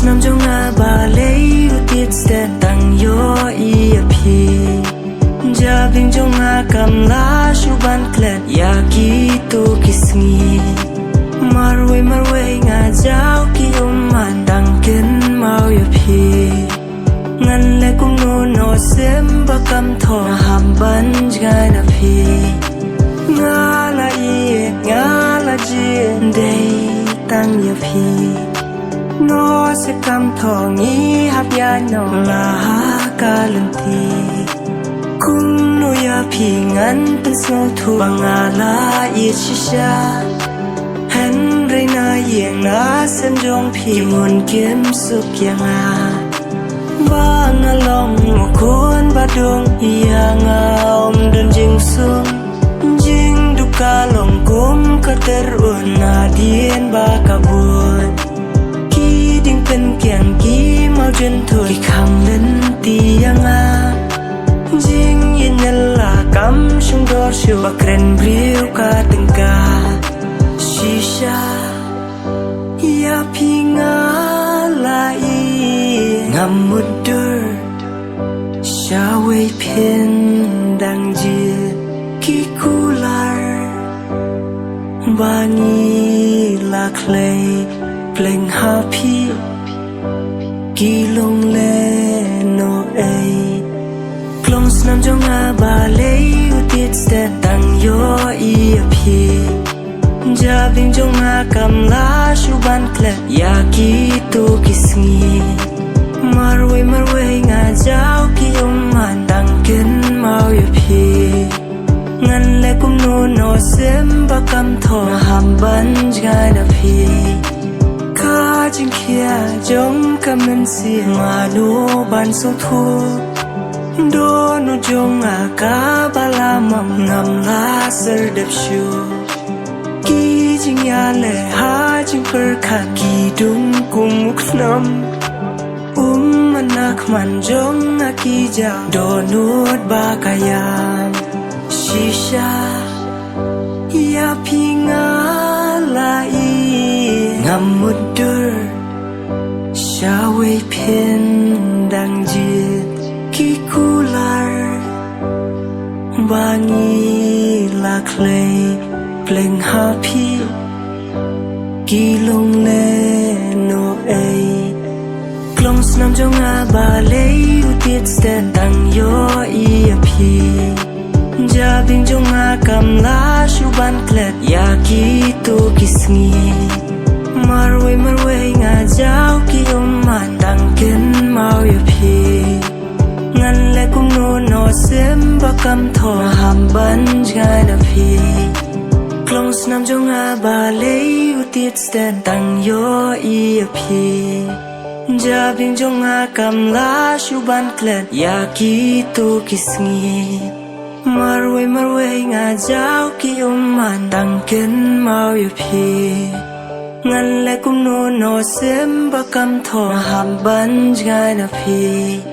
nam jong a ba lei u tiết stand tang yo I a pi ja bing jong a kam la shu ban klet ya ki tu kisngi marwe nga jao ki man dang ken mau ya pi ngan le kum no sem ba kam tho ham ban jai na pi nga la ji dei tang ya pi no se kam thong I hap ya no la ka lun ti kum no ya pi ngan pen so thu banga la ye chi sha hen re na yeng na sem jong pi mon kem suk yang a ba na long mo kon ba dong ya nga dun jing sum jing du ka long kum ka ter na dien ba ka bunเป็นเกียงกี้มาจนถุยคำเล่นตียังอาจิงยินนลากำชุงดอชูบักเรนบริวกาตึงกาชิชายาพิงาลายงามมุดเดอร์ชาเวเพนดังจีกิคูลาร์บานีลาเคลย์เพลงฮาพีกีลงเลโนเอกลงสนามจงอาบาเลอุติดสเตตังโยอีaพีจาบิงจงอากำลาชูบันเคลยากีตุกิสงีมารเวงาเจ้ากิมันดังเกินมาวaพีงันเลกุมโนโนเซมบักำทอหัมบันจกายนาพีจิงเขียจงกำมันเสียมาโนบันสุทูโดนจงอากาบาลามัมงำลาเสดบชูกีจิงยาเลหาจิงเปิดขาดกีดุงกุมุกนำมันนักมันจงอากีจาโดนูดบากายามชิชายาพิงาลายงามมุดเดอร์ชาเวเพนดังจีกิคูลาร์บางีลาเคลย์เพลงฮาพีกีลงเลโนเอกลงสนามจงอาบาเลอุติดสเตตังโยอีaพีจาบิงจงอากำลาชูบันเคลดยากีตุกิสงีมารเวงาเจ้ากิมันดังเกินมาวaพีงันเลกุมโนโนเซมบักำทอหัมบันจกายนาพีกลงสนามจงอาบาเลอุติดสเตตังโยอีaพีจาบิงจงอากำลาชูบันเคลดยากีตุกิสงีมารเวงาเจ้ากิมันดังเกินมาวaพีงันเลกุมโนโนเซมบักำทอหัมบันจกายนาพี